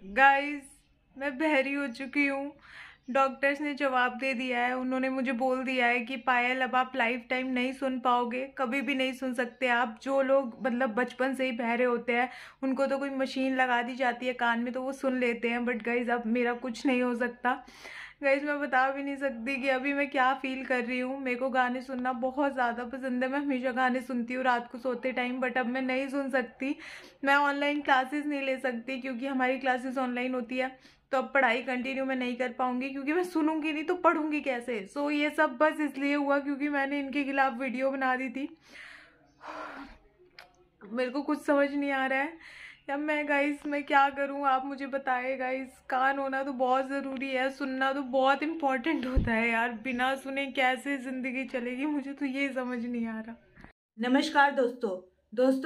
Guys, मैं बहरी हो चुकी हूँ। डॉक्टर्स ने जवाब दे दिया है। उन्होंने मुझे बोल दिया है कि पायल, अब आप लाइफ टाइम नहीं सुन पाओगे, कभी भी नहीं सुन सकते आप। जो लोग मतलब बचपन से ही बहरे होते हैं उनको तो कोई मशीन लगा दी जाती है कान में तो वो सुन लेते हैं, बट गाइस अब मेरा कुछ नहीं हो सकता। गाइस, मैं बता भी नहीं सकती कि अभी मैं क्या फील कर रही हूँ। मेरे को गाने सुनना बहुत ज़्यादा पसंद है, मैं हमेशा गाने सुनती हूँ रात को सोते टाइम, बट अब मैं नहीं सुन सकती। मैं ऑनलाइन क्लासेस नहीं ले सकती क्योंकि हमारी क्लासेस ऑनलाइन होती है, तो अब पढ़ाई कंटिन्यू मैं नहीं कर पाऊंगी क्योंकि मैं सुनूंगी नहीं तो पढ़ूंगी कैसे। सो ये सब बस इसलिए हुआ क्योंकि मैंने इनके खिलाफ वीडियो बना दी थी। मेरे को कुछ समझ नहीं आ रहा है अब मैं, गाइस, मैं क्या करूं, आप मुझे बताएं। गाइस, कान होना तो बहुत ज़रूरी है, सुनना तो बहुत इम्पोर्टेंट होता है यार। बिना सुने कैसे ज़िंदगी चलेगी, मुझे तो ये समझ नहीं आ रहा। नमस्कार दोस्तों।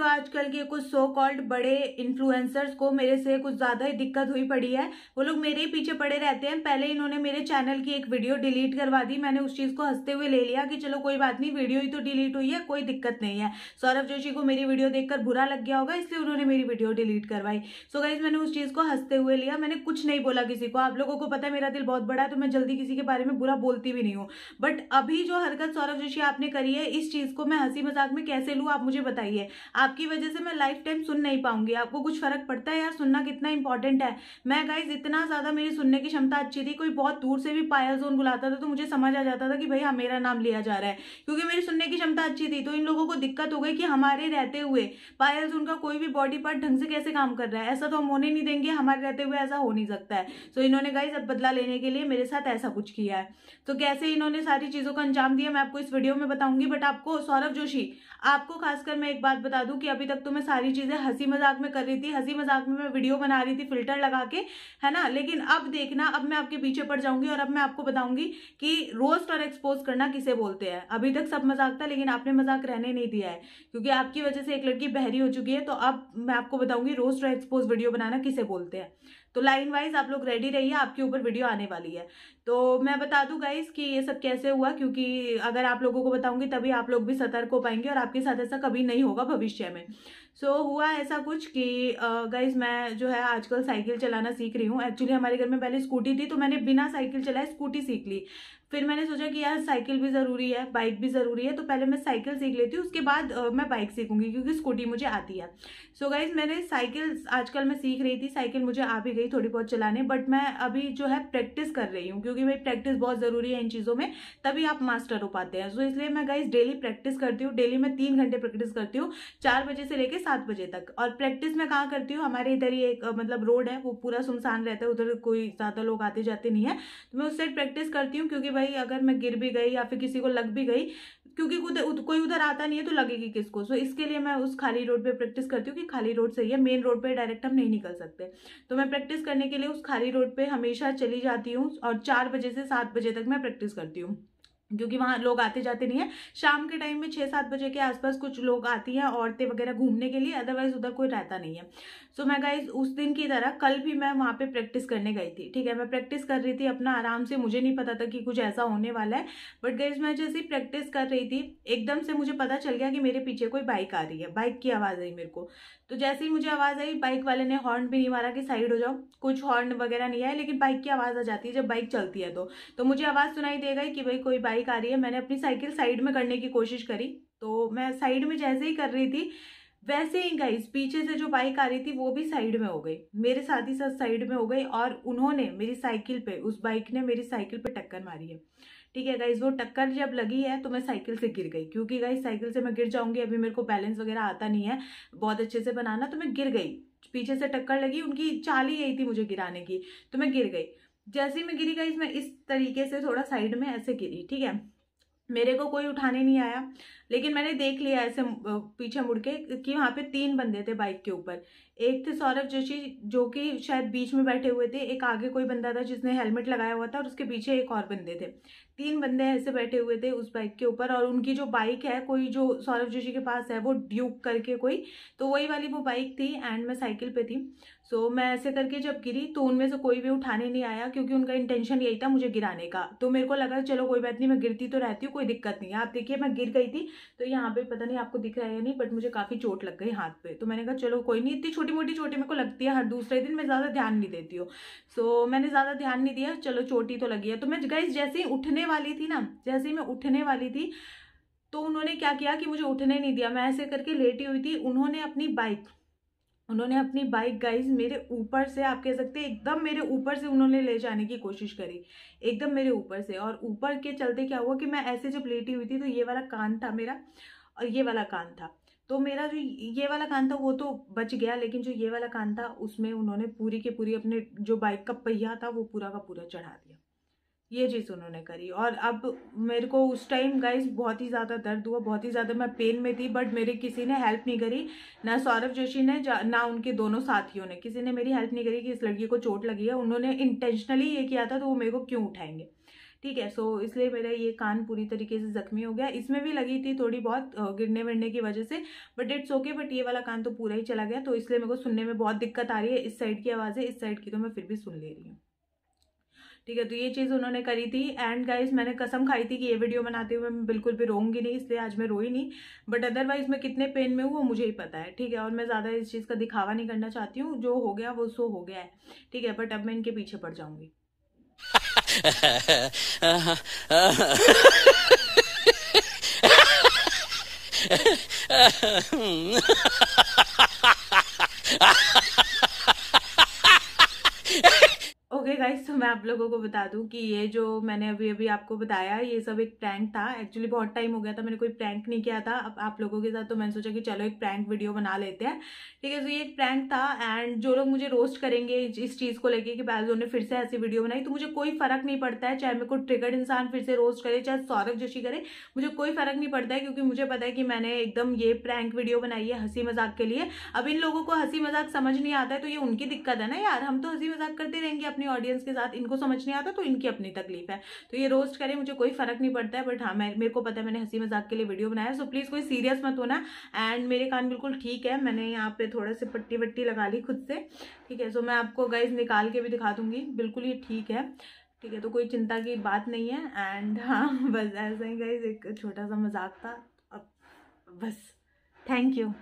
आजकल के कुछ सो कॉल्ड बड़े इन्फ्लुएंसर्स को मेरे से कुछ ज्यादा ही दिक्कत हुई पड़ी है। वो लोग मेरे ही पीछे पड़े रहते हैं। पहले इन्होंने मेरे चैनल की एक वीडियो डिलीट करवा दी। मैंने उस चीज को हंसते हुए ले लिया कि चलो कोई बात नहीं, वीडियो ही तो डिलीट हुई है, कोई दिक्कत नहीं है। सौरभ जोशी को मेरी वीडियो देखकर बुरा लग गया होगा, इसलिए उन्होंने मेरी वीडियो डिलीट करवाई। सो गाइज, मैंने उस चीज को हंसते हुए लिया, मैंने कुछ नहीं बोला किसी को। आप लोगों को पता है मेरा दिल बहुत बड़ा है, तो मैं जल्दी किसी के बारे में बुरा बोलती भी नहीं हूँ। बट अभी जो हरकत सौरभ जोशी आपने करी है, इस चीज को मैं हंसी मजाक में कैसे लूँ, आप मुझे बताइए। आपकी वजह से मैं लाइफ टाइम सुन नहीं पाऊंगी। आपको कुछ फर्क पड़ता है यार, सुनना कितना इंपॉर्टेंट है। मैं गाइज इतना ज्यादा मेरी सुनने की क्षमता अच्छी थी, कोई बहुत दूर से भी पायल जोन बुलाता था तो मुझे समझ आ जाता था कि भाई हाँ, मेरा नाम लिया जा रहा है, क्योंकि मेरी सुनने की क्षमता अच्छी थी। तो इन लोगों को दिक्कत हो गई कि हमारे रहते हुए पायल जोन का कोई भी बॉडी पार्ट ढंग से कैसे काम कर रहा है। ऐसा तो हम होने नहीं देंगे, हमारे रहते हुए ऐसा हो नहीं सकता है। तो इन्होंने गाइज अब बदला लेने के लिए मेरे साथ ऐसा कुछ किया है। तो कैसे इन्होंने सारी चीजों को अंजाम दिया मैं आपको इस वीडियो में बताऊंगी। बट आपको सौरभ जोशी, आपको खासकर मैं एक बात बता दूं कि अभी तक तो मैं सारी चीजें हंसी मजाक में कर रही थी, हंसी मजाक में मैं वीडियो बना रही थी फिल्टर लगा के, है ना। लेकिन अब देखना, अब मैं आपके पीछे पड़ जाऊंगी और अब मैं आपको बताऊंगी कि रोस्ट और एक्सपोज करना किसे बोलते हैं। अभी तक सब मजाक था, लेकिन आपने मजाक रहने नहीं दिया है, क्योंकि आपकी वजह से एक लड़की बहरी हो चुकी है। तो अब मैं आपको बताऊंगी रोस्ट और एक्सपोज वीडियो बनाना किसे बोलते हैं। तो लाइन वाइज आप लोग रेडी रहिए, आपके ऊपर वीडियो आने वाली है। तो मैं बता दूं गाइस कि ये सब कैसे हुआ, क्योंकि अगर आप लोगों को बताऊंगी तभी आप लोग भी सतर्क हो पाएंगे और आपके साथ ऐसा कभी नहीं होगा भविष्य में। हुआ ऐसा कुछ कि गाइस, मैं जो है आजकल साइकिल चलाना सीख रही हूँ। एक्चुअली हमारे घर में पहले स्कूटी थी, तो मैंने बिना साइकिल चलाए स्कूटी सीख ली। फिर मैंने सोचा कि यार साइकिल भी जरूरी है, बाइक भी जरूरी है, तो पहले मैं साइकिल सीख लेती हूँ, उसके बाद मैं बाइक सीखूंगी, क्योंकि स्कूटी मुझे आती है। गाइस, मैंने साइकिल आजकल मैं सीख रही थी, साइकिल मुझे आ भी गई थोड़ी बहुत चलाने। बट मैं अभी जो है प्रैक्टिस कर रही हूँ, क्योंकि भाई प्रैक्टिस बहुत जरूरी है इन चीजों में, तभी आप मास्टर हो पाते हैं। इसलिए मैं गाइस डेली प्रैक्टिस करती हूँ। डेली मैं 3 घंटे प्रैक्टिस करती हूँ, 4 बजे से लेकर 7 बजे तक। और प्रैक्टिस मैं कहाँ करती हूँ, हमारे इधर ही एक मतलब रोड है, वो पूरा सुनसान रहता है, उधर कोई ज्यादा लोग आते जाते नहीं है, तो मैं उस साइड प्रैक्टिस करती हूँ। क्योंकि भाई अगर मैं गिर भी गई या फिर किसी को लग भी गई, क्योंकि कोई उधर आता नहीं है, तो लगेगी किसको। इसके लिए मैं उस खाली रोड पे प्रैक्टिस करती हूँ कि खाली रोड सही है, मेन रोड पे डायरेक्ट हम नहीं निकल सकते। तो मैं प्रैक्टिस करने के लिए उस खाली रोड पे हमेशा चली जाती हूँ, और 4 बजे से 7 बजे तक मैं प्रैक्टिस करती हूँ, क्योंकि वहां लोग आते जाते नहीं है। शाम के टाइम में 6-7 बजे के आसपास कुछ लोग आती हैं, औरतें वगैरह घूमने के लिए, अदरवाइज उधर कोई रहता नहीं है। मैं गाइज उस दिन की तरह कल भी मैं वहां पे प्रैक्टिस करने गई थी। ठीक है, मैं प्रैक्टिस कर रही थी अपना आराम से, मुझे नहीं पता था कि कुछ ऐसा होने वाला है। बट गाइज मैं जैसे ही प्रैक्टिस कर रही थी, एकदम से मुझे पता चल गया कि मेरे पीछे कोई बाइक आ रही है। बाइक की आवाज आई मेरे को। तो जैसे ही मुझे आवाज आई, बाइक वाले ने हॉर्न भी नहीं मारा कि साइड हो जाओ, कुछ हॉर्न वगैरह नहीं आया, लेकिन बाइक की आवाज आ जाती है जब बाइक चलती है। तो मुझे आवाज सुनाई देगा कि भाई कोई बाइक आ रही है। मैंने अपनी साइकिल साइड में करने की कोशिश करी, तो मैं साइड में जैसे ही कर रही थी, वैसे ही गाइस पीछे से जो बाइक आ रही थी वो भी साइड में हो गई, मेरे साथ ही साथ साइड में हो गई, और उन्होंने मेरी साइकिल पे, उस बाइक ने मेरी साइकिल पे टक्कर मारी है। ठीक है गाइस, वो टक्कर जब लगी है तो मैं साइकिल से गिर गई, क्योंकि गाइस साइकिल से मैं गिर जाऊंगी, अभी मेरे को बैलेंस वगैरह आता नहीं है बहुत अच्छे से बनाना, तो मैं गिर गई। पीछे से टक्कर लगी, उनकी चाल ही यही थी मुझे गिराने की, तो मैं गिर गई। जैसे ही मैं गिरी गाइस, मैं इस तरीके से थोड़ा साइड में ऐसे गिरी। ठीक है, मेरे को कोई उठाने नहीं आया, लेकिन मैंने देख लिया ऐसे पीछे मुड़ के कि वहां पे 3 बंदे थे बाइक के ऊपर। एक थे सौरभ जोशी, जो कि शायद बीच में बैठे हुए थे, एक आगे कोई बंदा था जिसने हेलमेट लगाया हुआ था, और उसके पीछे एक और बंदे थे। 3 बंदे ऐसे बैठे हुए थे उस बाइक के ऊपर, और उनकी जो बाइक है, कोई जो सौरभ जोशी के पास है वो ड्यूक करके कोई, तो वही वाली वो बाइक थी, एंड मैं साइकिल पे थी। मैं ऐसे करके जब गिरी तो उनमें से कोई भी उठाने नहीं आया, क्योंकि उनका इंटेंशन यही था मुझे गिराने का। तो मेरे को लगा चलो कोई बात नहीं, मैं गिरती तो रहती हूँ, कोई दिक्कत नहीं है। आप देखिए मैं गिर गई थी, तो यहाँ पे पता नहीं आपको दिख रहा है या नहीं, बट मुझे काफ़ी चोट लग गई हाथ पे। तो मैंने कहा चलो कोई नहीं, इतनी छोटी मोटी चोटें मेरे को लगती है हर दूसरे दिन, मैं ज़्यादा ध्यान नहीं देती हूँ। सो मैंने ज़्यादा ध्यान नहीं दिया, चलो चोटी तो लगी है। तो मैं गाइस जैसे ही उठने वाली थी ना, जैसे ही मैं उठने वाली थी तो उन्होंने क्या किया कि मुझे उठने नहीं दिया। मैं ऐसे करके लेटी हुई थी, उन्होंने अपनी बाइक गाइज मेरे ऊपर से, आप कह सकते हैं एकदम मेरे ऊपर से उन्होंने ले जाने की कोशिश करी, एकदम मेरे ऊपर से। और ऊपर के चलते क्या हुआ कि मैं ऐसे जब लेटी हुई थी तो ये वाला कान था मेरा और ये वाला कान था, तो मेरा जो ये वाला कान था वो तो बच गया, लेकिन जो ये वाला कान था उसमें उन्होंने पूरी की पूरी अपने जो बाइक का पहिया था वो पूरा का पूरा चढ़ा दिया। ये चीज़ उन्होंने करी। और अब मेरे को उस टाइम गाइस बहुत ही ज़्यादा दर्द हुआ, बहुत ही ज़्यादा मैं पेन में थी, बट मेरे किसी ने हेल्प नहीं करी, ना सौरभ जोशी ने ना उनके दोनों साथियों ने, किसी ने मेरी हेल्प नहीं करी कि इस लड़की को चोट लगी है। उन्होंने इंटेंशनली ये किया था तो वो मेरे को क्यों उठाएंगे, ठीक है। सो इसलिए मेरा ये कान पूरी तरीके से जख्मी हो गया। इसमें भी लगी थी थोड़ी बहुत गिरने विरने की वजह से, बट इट्स ओके। बट ये वाला कान तो पूरा ही चला गया, तो इसलिए मेरे को सुनने में बहुत दिक्कत आ रही है। इस साइड की आवाज़ें, इस साइड की तो मैं फिर भी सुन ले रही हूँ, ठीक है। तो ये चीज़ उन्होंने करी थी। एंड गाइस मैंने कसम खाई थी कि ये वीडियो बनाते हुए मैं बिल्कुल भी रोऊंगी नहीं, इसलिए आज मैं रोई नहीं। बट अदरवाइज मैं कितने पेन में हूँ वो मुझे ही पता है, ठीक है। और मैं ज़्यादा इस चीज़ का दिखावा नहीं करना चाहती हूँ, जो हो गया वो सो हो गया है, ठीक है। बट अब मैं इनके पीछे पड़ जाऊंगी। ओके गाइस, तो मैं आप लोगों को बता दूं कि ये जो मैंने अभी अभी आपको बताया ये सब एक प्रैंक था। एक्चुअली बहुत टाइम हो गया था मैंने कोई प्रैंक नहीं किया था अब आप लोगों के साथ, तो मैंने सोचा कि चलो एक प्रैंक वीडियो बना लेते हैं, ठीक है। तो ये एक प्रैंक था। एंड जो लोग मुझे रोस्ट करेंगे इस चीज़ को लेके कि बैजो ने फिर से ऐसी वीडियो बनाई, तो मुझे कोई फर्क नहीं पड़ता है, चाहे मेरे को ट्रिगर्ड इंसान फिर से रोस्ट करे, चाहे सौरभ जोशी करे, मुझे कोई फर्क नहीं पड़ता है, क्योंकि मुझे पता है कि मैंने एकदम ये प्रैंक वीडियो बनाई है हंसी मजाक के लिए। अब इन लोगों को हंसी मजाक समझ नहीं आता है तो ये उनकी दिक्कत है ना यार, हम तो हंसी मजाक करते रहेंगे अपनी ऑडियंस के साथ, इनको समझ नहीं आता तो इनकी अपनी तकलीफ है। तो ये रोस्ट करे, मुझे कोई फर्क नहीं पड़ता है, बट हाँ मेरे को पता है मैंने हंसी मजाक के लिए वीडियो बनाया, सो प्लीज कोई सीरियस मत होना। एंड मेरे कान बिल्कुल ठीक है, मैंने यहाँ पे थोड़ा से पट्टी वट्टी लगा ली खुद से, ठीक है। सो मैं आपको गाइज निकाल के भी दिखा दूंगी, बिल्कुल ये ठीक है, ठीक है। तो कोई चिंता की बात नहीं है। एंड हाँ बस ऐसा ही गाइज, एक छोटा सा मजाक था, अब बस, thank you.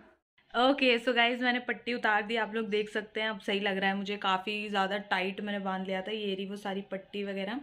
Okay so guys मैंने पट्टी उतार दी, आप लोग देख सकते हैं अब सही लग रहा है मुझे, काफ़ी ज़्यादा टाइट मैंने बांध लिया था, ये रही वो सारी पट्टी वगैरह,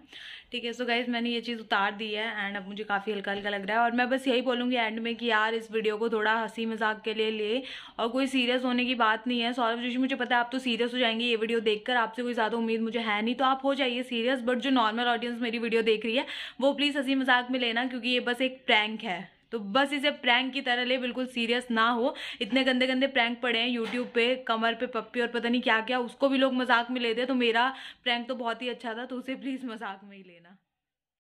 ठीक है। सो गाइज मैंने ये चीज़ उतार दी है एंड अब मुझे काफ़ी हल्का हल्का लग रहा है। और मैं बस यही बोलूँगी एंड में कि यार इस वीडियो को थोड़ा हंसी मजाक के लिए ले, और कोई सीरियस होने की बात नहीं है। सौरभ जोशी मुझे पता है आप तो सीरियस हो जाएंगे ये वीडियो देखकर, आपसे कोई ज़्यादा उम्मीद मुझे है नहीं, तो आप हो जाइए सीरियस। बट जो नॉर्मल ऑडियंस मेरी वीडियो देख रही है वो प्लीज़ हंसी मजाक में लेना, क्योंकि ये बस एक प्रैंक है, तो बस इसे प्रैंक की तरह ले, बिल्कुल सीरियस ना हो। इतने गंदे गंदे प्रैंक पड़े हैं यूट्यूब पे, कमर पे पप्पी और पता नहीं क्या क्या, उसको भी लोग मजाक में लेते हैं, तो मेरा प्रैंक तो बहुत ही अच्छा था, तो उसे प्लीज़ मजाक में ही लेना।